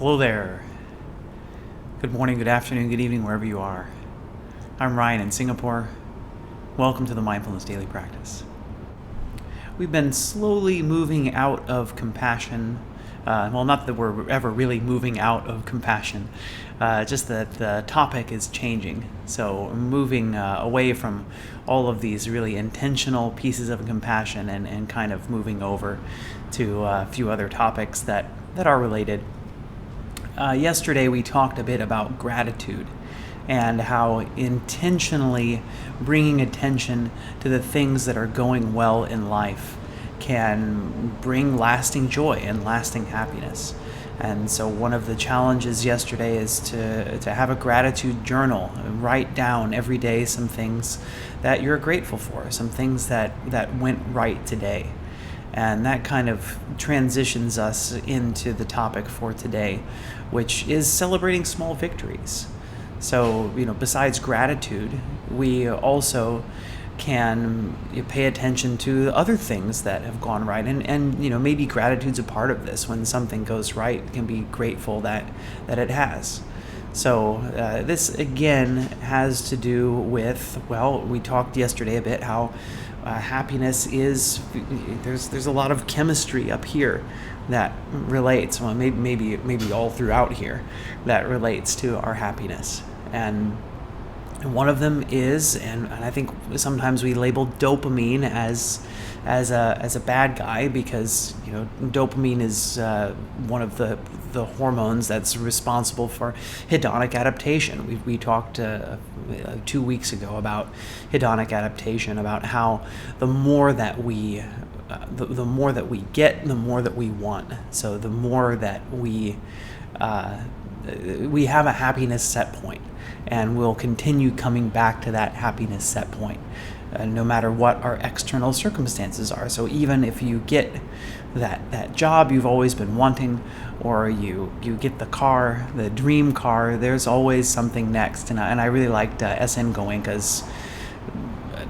Hello there. Good morning, good afternoon, good evening, wherever you are. I'm Ryan in Singapore. Welcome to the Mindfulness Daily Practice. We've been slowly moving out of compassion. Not that we're ever really moving out of compassion, just that the topic is changing. So moving away from all of these really intentional pieces of compassion and kind of moving over to a few other topics that are related. Yesterday we talked a bit about gratitude and how intentionally bringing attention to the things that are going well in life can bring lasting joy and lasting happiness. And so one of the challenges yesterday is to have a gratitude journal and write down every day some things that you're grateful for, some things that went right today. And that kind of transitions us into the topic for today, which is celebrating small victories. So, besides gratitude, we also can pay attention to other things that have gone right. And maybe gratitude's a part of this. When something goes right, you can be grateful that it has. So this, again, has to do with, we talked yesterday a bit how happiness is, there's a lot of chemistry up here that relates, maybe all throughout here, that relates to our happiness. And one of them is, and I think sometimes we label dopamine as a bad guy because dopamine is one of the hormones that's responsible for hedonic adaptation. We talked 2 weeks ago about hedonic adaptation, about how the more that we get, the more that we want. So the more that we have a happiness set point, and we'll continue coming back to that happiness set point, no matter what our external circumstances are. So even if you get that job you've always been wanting, or you get the dream car, there's always something next. And I really liked S.N. Goenka's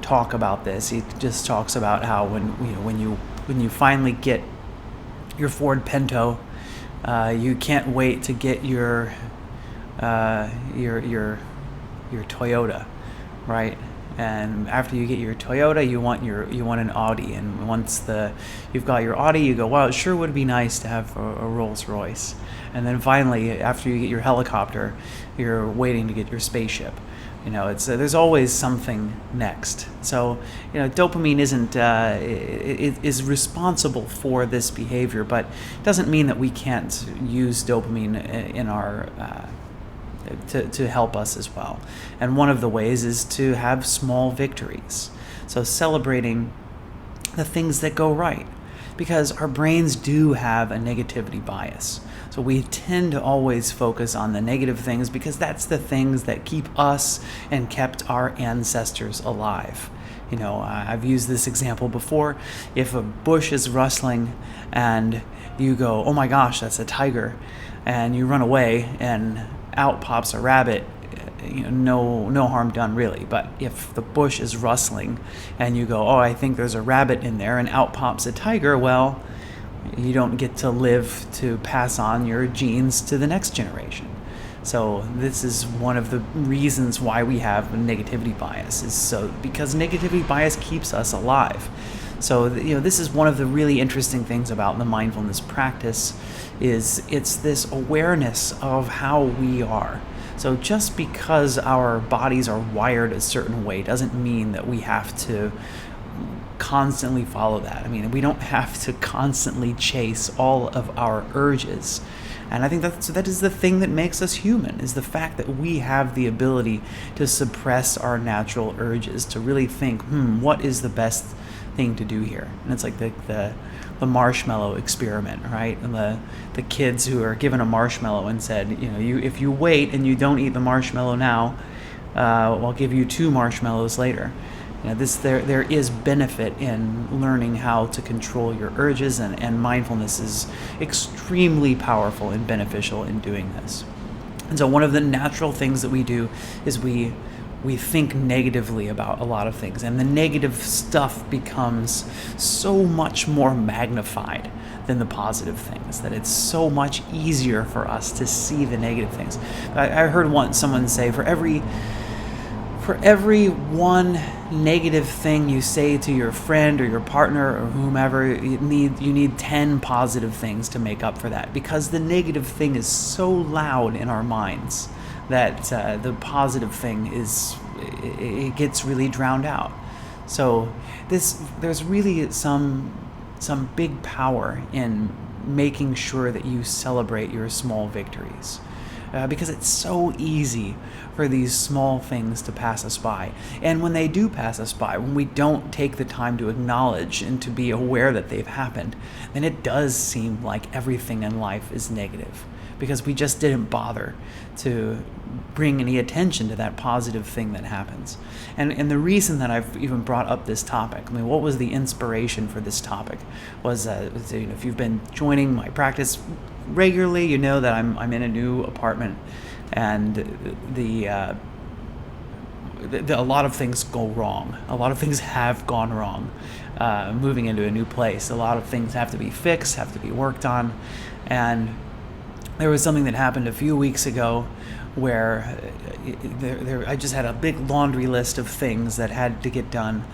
talk about this. He just talks about how when you finally get your Ford Pinto, you can't wait to get your Toyota, right? And after you get your Toyota, you want an Audi, and once you've got your Audi, you go, wow, it sure would be nice to have a Rolls Royce. And then finally, after you get your helicopter, you're waiting to get your spaceship. It's there's always something next. So dopamine is responsible for this behavior, but it doesn't mean that we can't use dopamine in our to help us as well. And one of the ways is to have small victories. So celebrating the things that go right, because our brains do have a negativity bias. So we tend to always focus on the negative things because that's the things that keep us and kept our ancestors alive. I've used this example before. If a bush is rustling and you go, oh my gosh, that's a tiger, and you run away and out pops a rabbit, no harm done really. But if the bush is rustling and you go, oh, I think there's a rabbit in there, and out pops a tiger, well, you don't get to live to pass on your genes to the next generation. So this is one of the reasons why we have a negativity bias, because negativity bias keeps us alive. So this is one of the really interesting things about the mindfulness practice, is it's this awareness of how we are. So just because our bodies are wired a certain way doesn't mean that we have to constantly follow that. We don't have to constantly chase all of our urges. And I think that is the thing that makes us human, is the fact that we have the ability to suppress our natural urges, to really think, what is the best thing to do here? And it's like the marshmallow experiment, right? And the kids who are given a marshmallow and said, if you wait and you don't eat the marshmallow now, I'll give you 2 marshmallows later. There is benefit in learning how to control your urges, and mindfulness is extremely powerful and beneficial in doing this. And so one of the natural things that we do is we think negatively about a lot of things, and the negative stuff becomes so much more magnified. than the positive things, that it's so much easier for us to see the negative things. I heard once someone say, for every one negative thing you say to your friend or your partner or whomever, you need 10 positive things to make up for that, because the negative thing is so loud in our minds that the positive thing it gets really drowned out. So there's really some big power in making sure that you celebrate your small victories. Because it's so easy for these small things to pass us by. And when they do pass us by, when we don't take the time to acknowledge and to be aware that they've happened, then it does seem like everything in life is negative, because we just didn't bother to bring any attention to that positive thing that happens. And the reason that I've even brought up this topic, what was the inspiration for this topic, was if you've been joining my practice regularly, you know that I'm in a new apartment, and a lot of things go wrong. A lot of things have gone wrong. Moving into a new place, a lot of things have to be fixed, have to be worked on, and there was something that happened a few weeks ago where I just had a big laundry list of things that had to get done,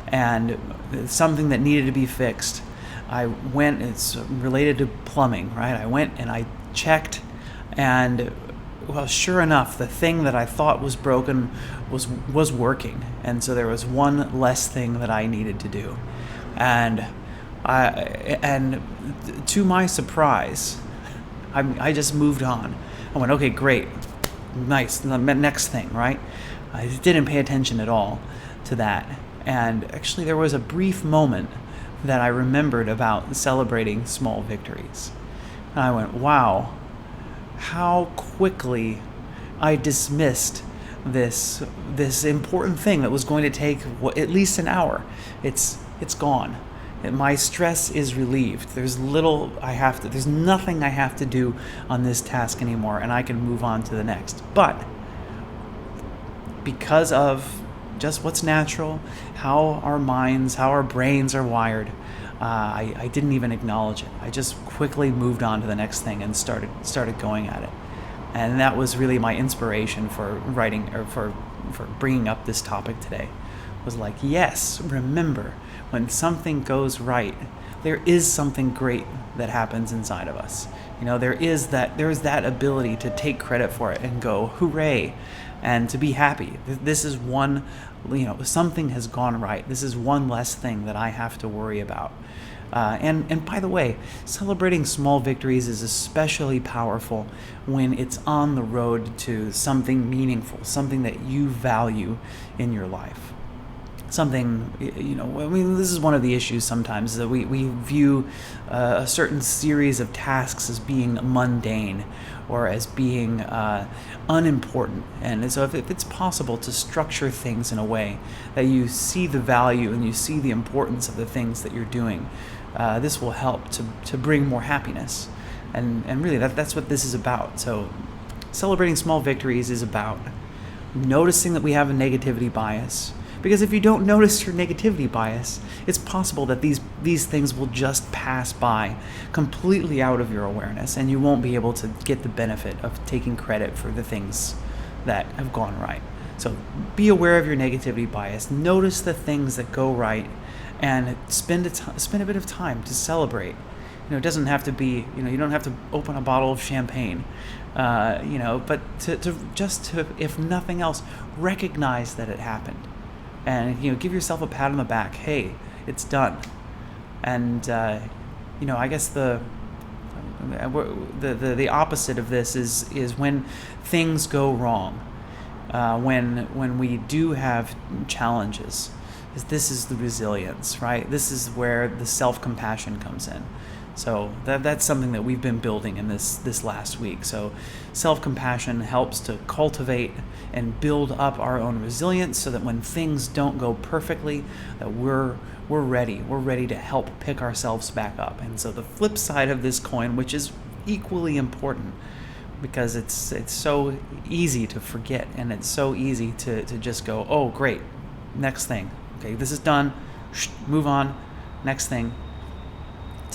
and something that needed to be fixed. It's related to plumbing, right? I went and I checked, and well, sure enough, the thing that I thought was broken was working, and so there was one less thing that I needed to do, and to my surprise, I just moved on. I went, okay, great, nice, the next thing, right? I didn't pay attention at all to that, and actually there was a brief moment that I remembered about celebrating small victories. And I went, wow, how quickly I dismissed this important thing that was going to take at least an hour. It's gone. My stress is relieved. There's nothing I have to do on this task anymore, and I can move on to the next. But because of just what's natural, how our brains are wired, I didn't even acknowledge it. I just quickly moved on to the next thing and started going at it. And that was really my inspiration for writing, or for bringing up this topic today. Was like, yes, remember, when something goes right, there is something great that happens inside of us. There is that ability to take credit for it and go, hooray, and to be happy. This is one, something has gone right. This is one less thing that I have to worry about. And by the way, celebrating small victories is especially powerful when it's on the road to something meaningful, something that you value in your life. Something, this is one of the issues sometimes, that we view a certain series of tasks as being mundane or as being unimportant. And so if it's possible to structure things in a way that you see the value and you see the importance of the things that you're doing, this will help to bring more happiness. And really, that's what this is about. So celebrating small victories is about noticing that we have a negativity bias. Because if you don't notice your negativity bias, it's possible that these things will just pass by completely out of your awareness, and you won't be able to get the benefit of taking credit for the things that have gone right. So be aware of your negativity bias. Notice the things that go right, and spend a bit of time to celebrate. It doesn't have to be, you don't have to open a bottle of champagne, but to if nothing else, recognize that it happened. And give yourself a pat on the back. Hey, it's done. And I guess the opposite of this is when things go wrong, when we do have challenges. This is the resilience, right? This is where the self-compassion comes in. So that's something that we've been building in this last week. So self-compassion helps to cultivate and build up our own resilience, so that when things don't go perfectly, that we're ready. We're ready to help pick ourselves back up. And so the flip side of this coin, which is equally important, because it's so easy to forget, and it's so easy to just go, oh great, next thing. Okay, this is done. Move on. Next thing.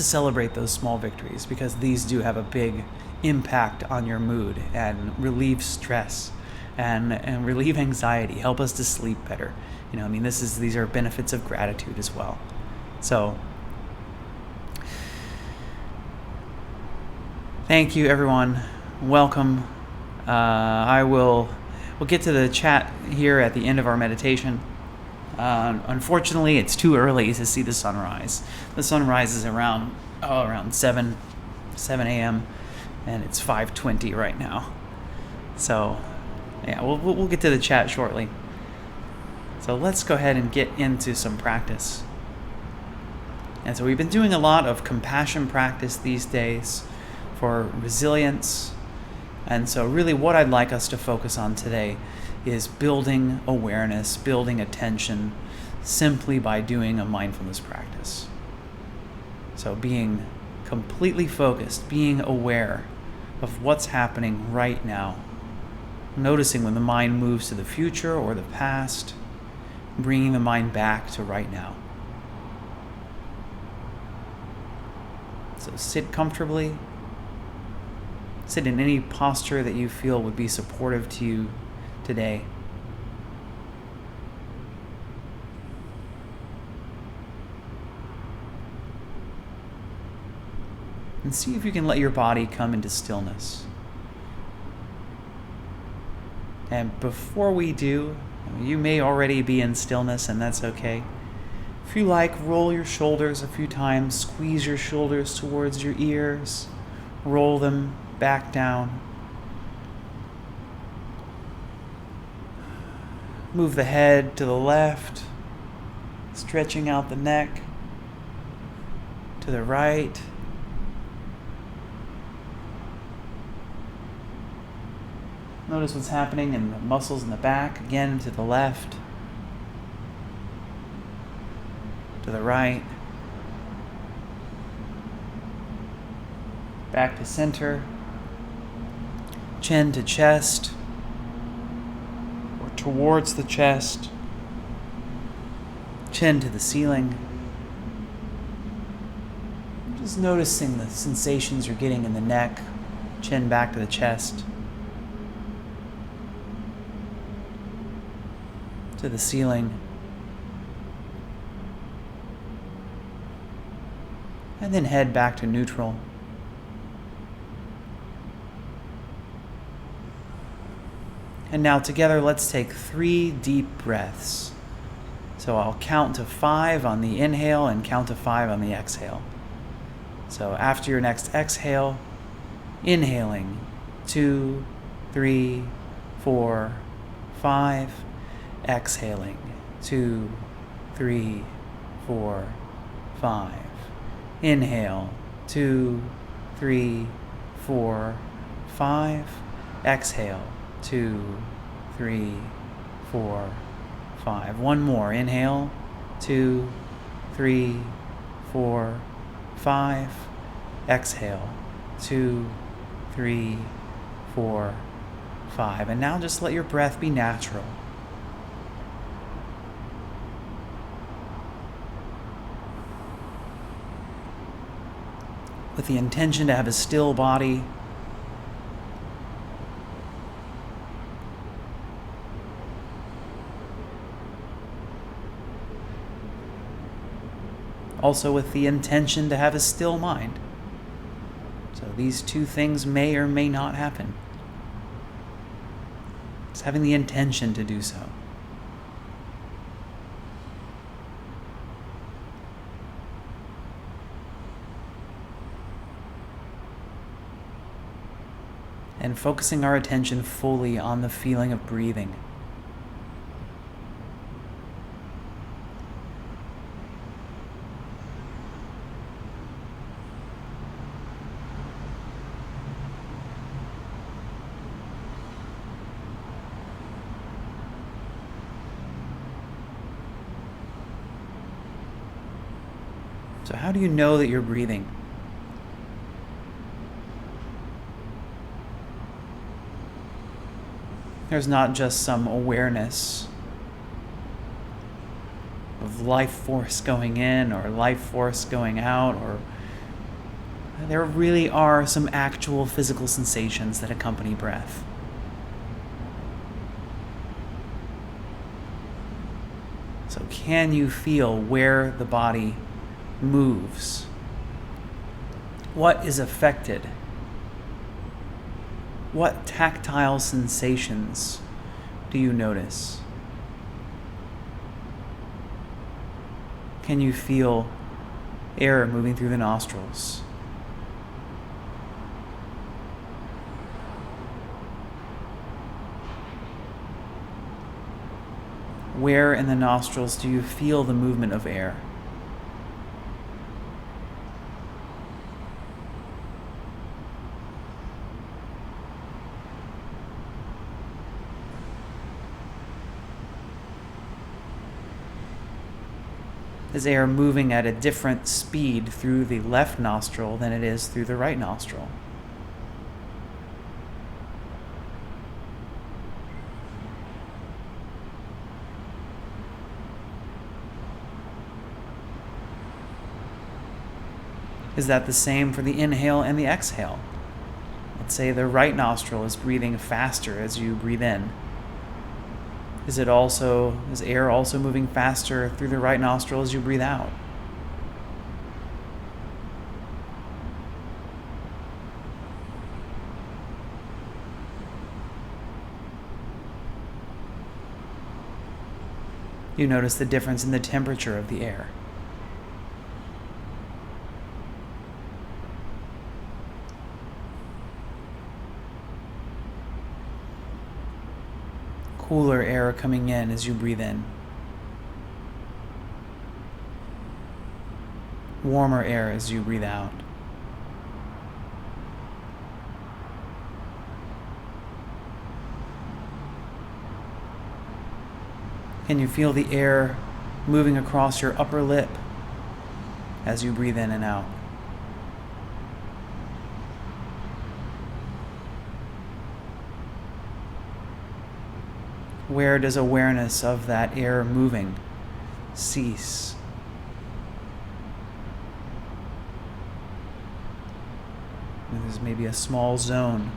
to celebrate those small victories, because these do have a big impact on your mood and relieve stress and relieve anxiety, help us to sleep better. These are benefits of gratitude as well. So thank you, everyone. Welcome. We'll get to the chat here at the end of our meditation. Unfortunately, it's too early to see the sunrise. The sun rises around 7 a.m. and it's 5:20 right now. So, yeah, we'll get to the chat shortly. So let's go ahead and get into some practice. And so we've been doing a lot of compassion practice these days for resilience. And so really what I'd like us to focus on today is building awareness, building attention, simply by doing a mindfulness practice. So being completely focused, being aware of what's happening right now, noticing when the mind moves to the future or the past, bringing the mind back to right now. So sit comfortably. Sit in any posture that you feel would be supportive to you today. And see if you can let your body come into stillness. And before we do, you may already be in stillness, and that's okay. If you like, roll your shoulders a few times, squeeze your shoulders towards your ears, roll them back down. Move the head to the left, stretching out the neck, to the right. Notice what's happening in the muscles in the back, again to the left, to the right, back to center, chin to chest, or towards the chest, chin to the ceiling. Just noticing the sensations you're getting in the neck, chin back to the chest, to the ceiling. And then head back to neutral. And now together, let's take 3 deep breaths. So I'll count to 5 on the inhale and count to 5 on the exhale. So after your next exhale, inhaling 2, 3, 4, 5. Exhaling 2, 3, 4, 5. Inhale 2, 3, 4, 5. Exhale 2, 3, 4, 5. One more. Inhale 2, 3, 4, 5. Exhale 2, 3, 4, 5. And now just let your breath be natural. With the intention to have a still body. Also with the intention to have a still mind. So these 2 things may or may not happen. It's having the intention to do so. And focusing our attention fully on the feeling of breathing. So how do you know that you're breathing? There's not just some awareness of life force going in or life force going out, or there really are some actual physical sensations that accompany breath. So can you feel where the body moves? What is affected? What tactile sensations do you notice? Can you feel air moving through the nostrils? Where in the nostrils do you feel the movement of air? Is air moving at a different speed through the left nostril than it is through the right nostril? Is that the same for the inhale and the exhale? Let's say the right nostril is breathing faster as you breathe in. Is air also moving faster through the right nostril as you breathe out? You notice the difference in the temperature of the air. Cooler air coming in as you breathe in. Warmer air as you breathe out. Can you feel the air moving across your upper lip as you breathe in and out? Where does awareness of that air moving cease? And there's maybe a small zone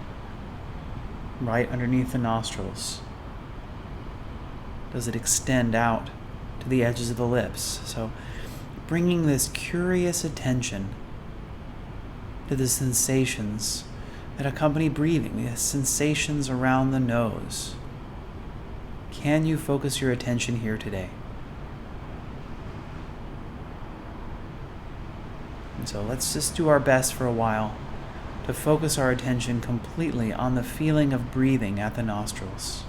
right underneath the nostrils. Does it extend out to the edges of the lips? So bringing this curious attention to the sensations that accompany breathing, the sensations around the nose. Can you focus your attention here today? And so let's just do our best for a while to focus our attention completely on the feeling of breathing at the nostrils.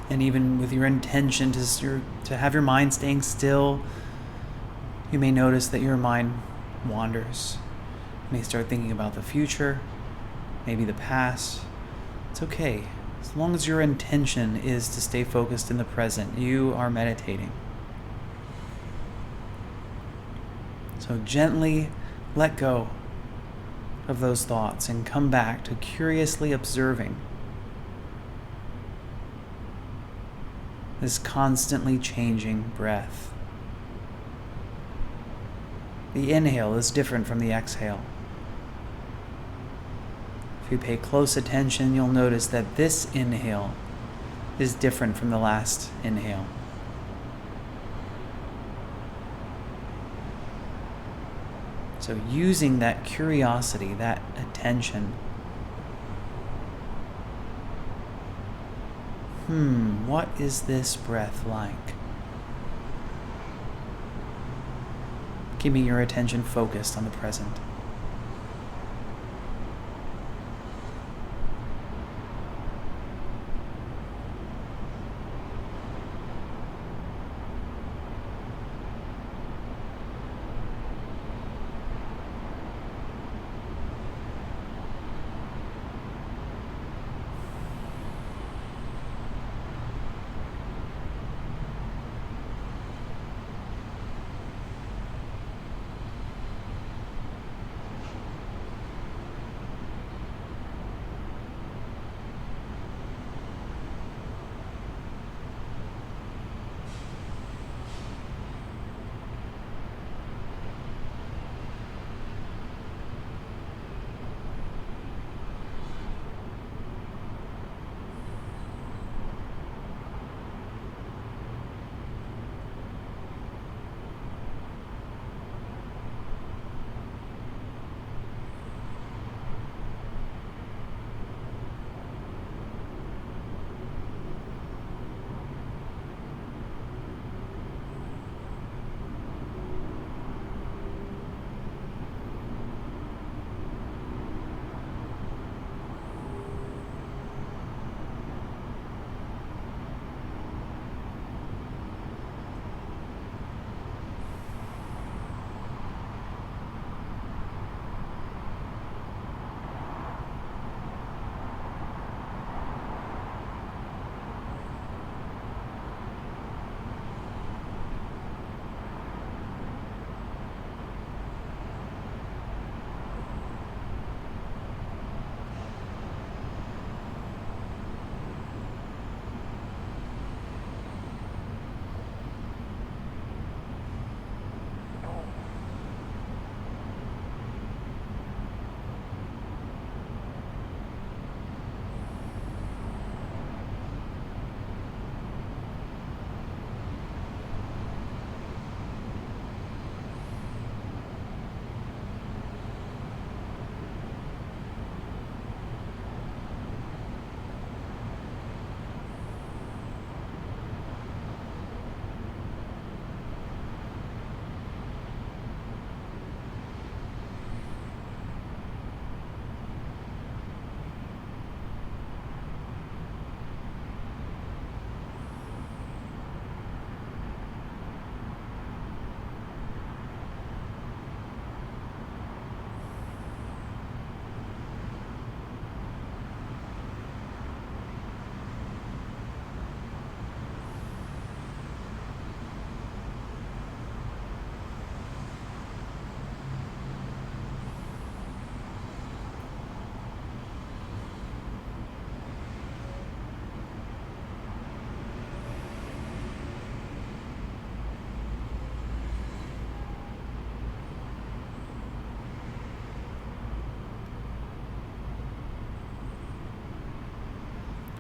And even with your intention to have your mind staying still, you may notice that your mind wanders. You may start thinking about the future, maybe the past. It's okay. As long as your intention is to stay focused in the present, you are meditating. So gently let go of those thoughts and come back to curiously observing this constantly changing breath. The inhale is different from the exhale. If you pay close attention, you'll notice that this inhale is different from the last inhale. So using that curiosity, that attention, what is this breath like? Keeping your attention focused on the present.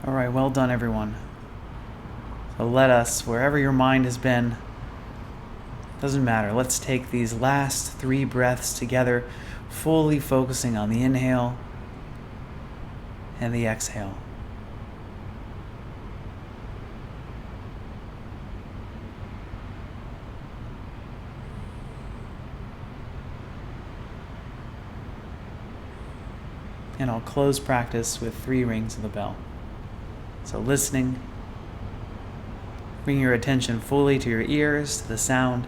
All right, well done, everyone. So let us, wherever your mind has been, doesn't matter. Let's take these last 3 breaths together, fully focusing on the inhale and the exhale. And I'll close practice with 3 rings of the bell. So listening, bring your attention fully to your ears, to the sound,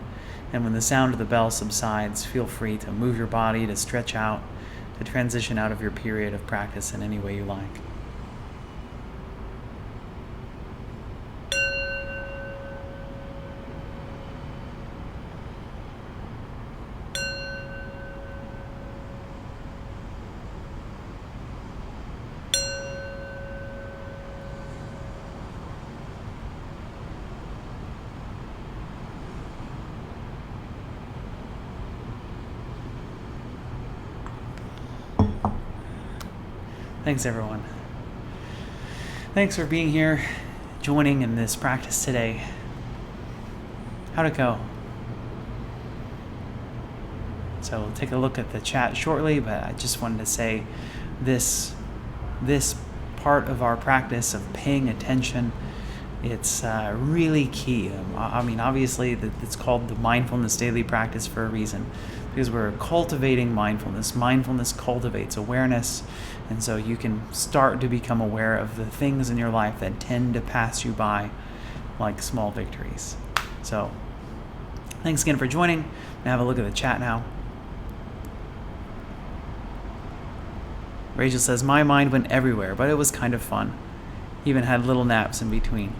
and when the sound of the bell subsides, feel free to move your body, to stretch out, to transition out of your period of practice in any way you like. Thanks, everyone. Thanks for being here, joining in this practice today. How'd it go? So we'll take a look at the chat shortly, but I just wanted to say this part of our practice of paying attention, it's really key. I mean, obviously, it's called the Mindfulness Daily Practice for a reason, because we're cultivating mindfulness. Mindfulness cultivates awareness, and so you can start to become aware of the things in your life that tend to pass you by like small victories. So thanks again for joining. Now have a look at the chat now. Rachel says, my mind went everywhere, but it was kind of fun. Even had little naps in between.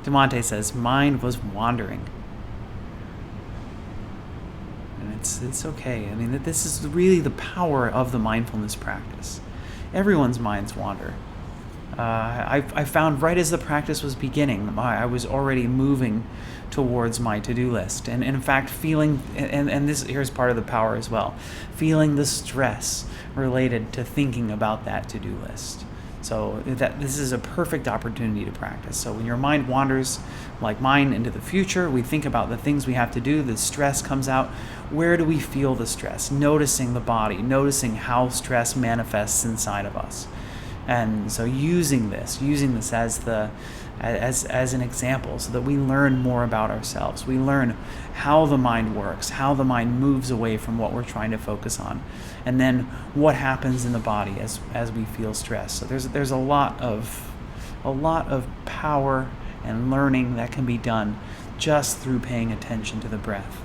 Demonte says, mind was wandering. And it's okay. I mean, this is really the power of the mindfulness practice. Everyone's minds wander. I found right as the practice was beginning, I was already moving towards my to-do list. And in fact, feeling, and this here's part of the power as well, feeling the stress related to thinking about that to-do list. So this is a perfect opportunity to practice. So when your mind wanders, like mine, into the future, we think about the things we have to do, the stress comes out. Where do we feel the stress? Noticing the body, noticing how stress manifests inside of us. And so using this as an example so that we learn more about ourselves. We learn how the mind works, how the mind moves away from what we're trying to focus on, and then what happens in the body as we feel stress. So there's a lot of power and learning that can be done just through paying attention to the breath.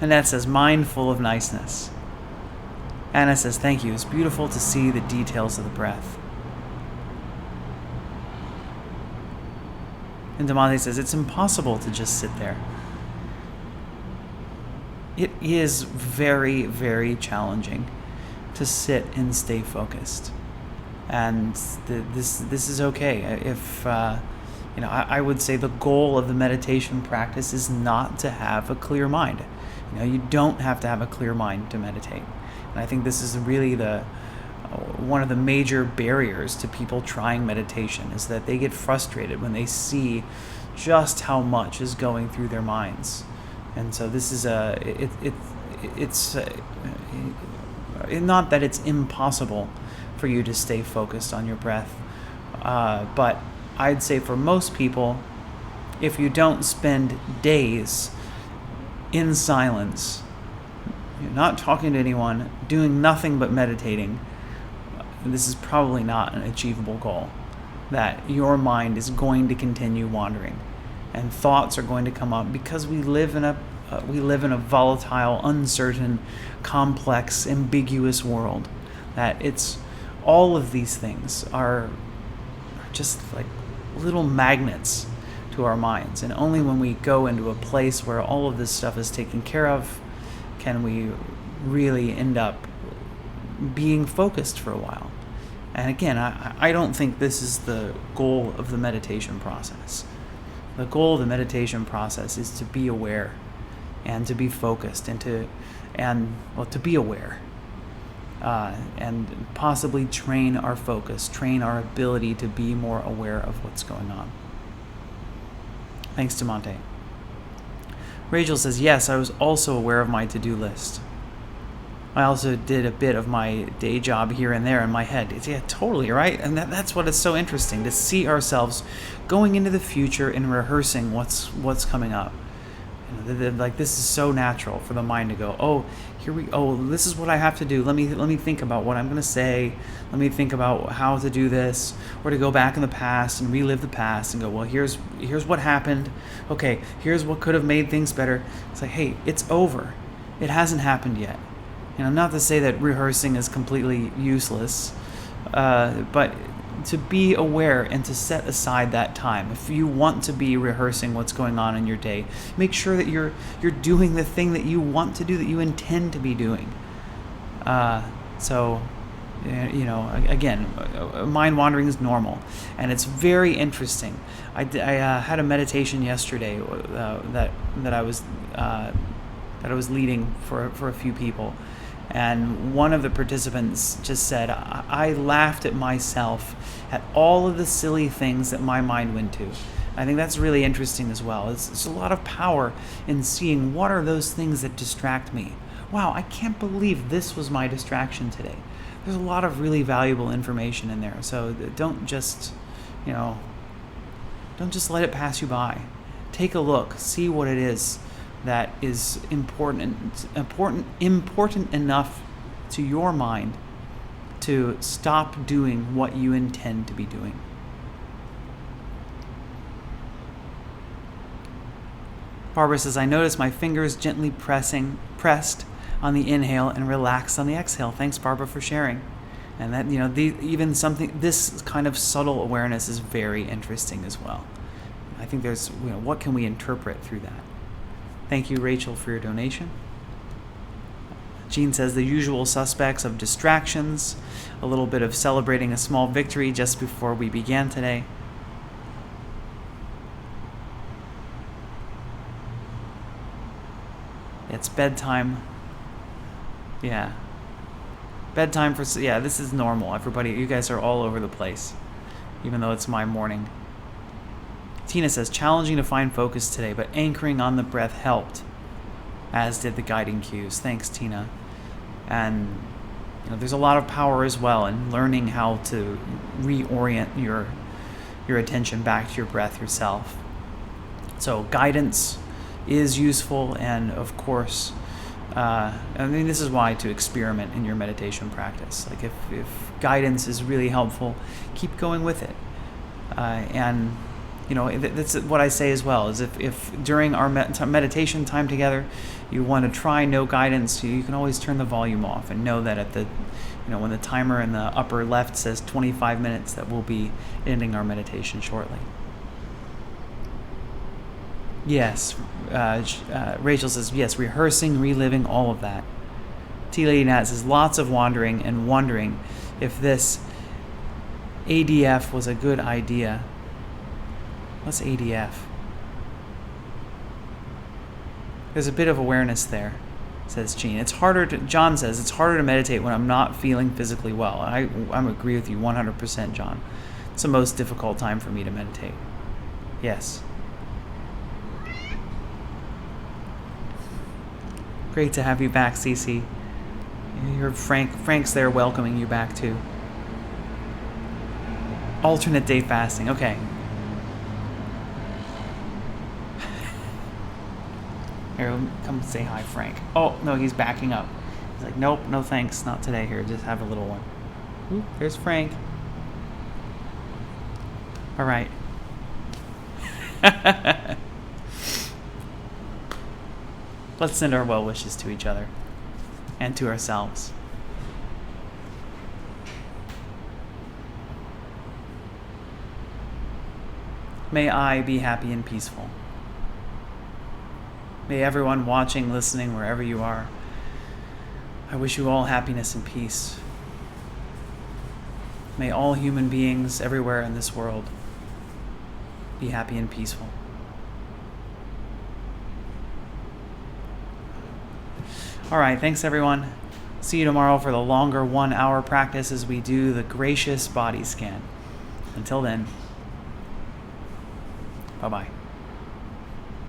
Annette says, mind full of niceness. Anna says, thank you. It's beautiful to see the details of the breath. And Damante says, it's impossible to just sit there. It is very, very challenging to sit and stay focused. And this is okay. If, I would say the goal of the meditation practice is not to have a clear mind. You don't have to have a clear mind to meditate. And I think this is really one of the major barriers to people trying meditation, is that they get frustrated when they see just how much is going through their minds. And so this is not that it's impossible for you to stay focused on your breath, but I'd say for most people, if you don't spend days in silence, you're not talking to anyone, doing nothing but meditating, this is probably not an achievable goal. That your mind is going to continue wandering, and thoughts are going to come up, because we live in a volatile, uncertain, complex, ambiguous world. That it's all of these things are just like little magnets to our minds, and only when we go into a place where all of this stuff is taken care of can we really end up being focused for a while. And again, I don't think this is the goal of the meditation process. The goal of the meditation process is to be aware and to be focused and to be aware and possibly train our focus, train our ability to be more aware of what's going on. Thanks, Demonte. Rachel says, yes, I was also aware of my to-do list. I also did a bit of my day job here and there in my head. Yeah, totally, right? And that's what is so interesting, to see ourselves going into the future and rehearsing what's coming up. Like, this is so natural for the mind to go, this is what I have to do. Let me think about what I'm going to say. Let me think about how to do this, or to go back in the past and relive the past and go, well, here's what happened. Okay, here's what could have made things better. It's like, hey, it's over. It hasn't happened yet. Not to say that rehearsing is completely useless, but to be aware and to set aside that time. If you want to be rehearsing what's going on in your day, make sure that you're doing the thing that you want to do, that you intend to be doing. Again, mind wandering is normal, and it's very interesting. I had a meditation yesterday that I was that I was leading for a few people. And one of the participants just said, I laughed at myself at all of the silly things that my mind went to. I think that's really interesting as well. There's a lot of power in seeing what are those things that distract me. Wow, I can't believe this was my distraction today. There's a lot of really valuable information in there. So don't just let it pass you by. Take a look, see what it is that is important enough to your mind to stop doing what you intend to be doing. Barbara says, I notice my fingers gently pressed on the inhale and relaxed on the exhale. Thanks, Barbara, for sharing. And that, this kind of subtle awareness is very interesting as well. I think there's, what can we interpret through that? Thank you, Rachel, for your donation. Jean says the usual suspects of distractions, a little bit of celebrating a small victory just before we began today. It's bedtime. Yeah. Bedtime this is normal. Everybody, you guys are all over the place, even though it's my morning. Tina says, challenging to find focus today, but anchoring on the breath helped, as did the guiding cues. Thanks, Tina. And there's a lot of power as well in learning how to reorient your attention back to your breath yourself. So guidance is useful, and of course, this is why to experiment in your meditation practice. Like if guidance is really helpful, keep going with it. And that's what I say as well, is if during our meditation time together, you want to try no guidance, you can always turn the volume off and know that at the, when the timer in the upper left says 25 minutes, that we'll be ending our meditation shortly. Yes, Rachel says, yes, rehearsing, reliving, all of that. T Lady Nat says, lots of wandering and wondering if this ADF was a good idea. What's ADF? There's a bit of awareness there, says Jean. John says, it's harder to meditate when I'm not feeling physically well. I agree with you 100%, John. It's the most difficult time for me to meditate. Yes. Great to have you back, Cece. You're Frank's there welcoming you back too. Alternate day fasting. Okay. Here, come say hi, Frank. Oh, no, he's backing up. He's like, nope, no thanks, not today. Here, just have a little one. Ooh, there's Frank. All right. Let's send our well wishes to each other and to ourselves. May I be happy and peaceful. May everyone watching, listening, wherever you are, I wish you all happiness and peace. May all human beings everywhere in this world be happy and peaceful. All right, thanks everyone. See you tomorrow for the longer 1-hour practice as we do the gracious body scan. Until then, bye-bye.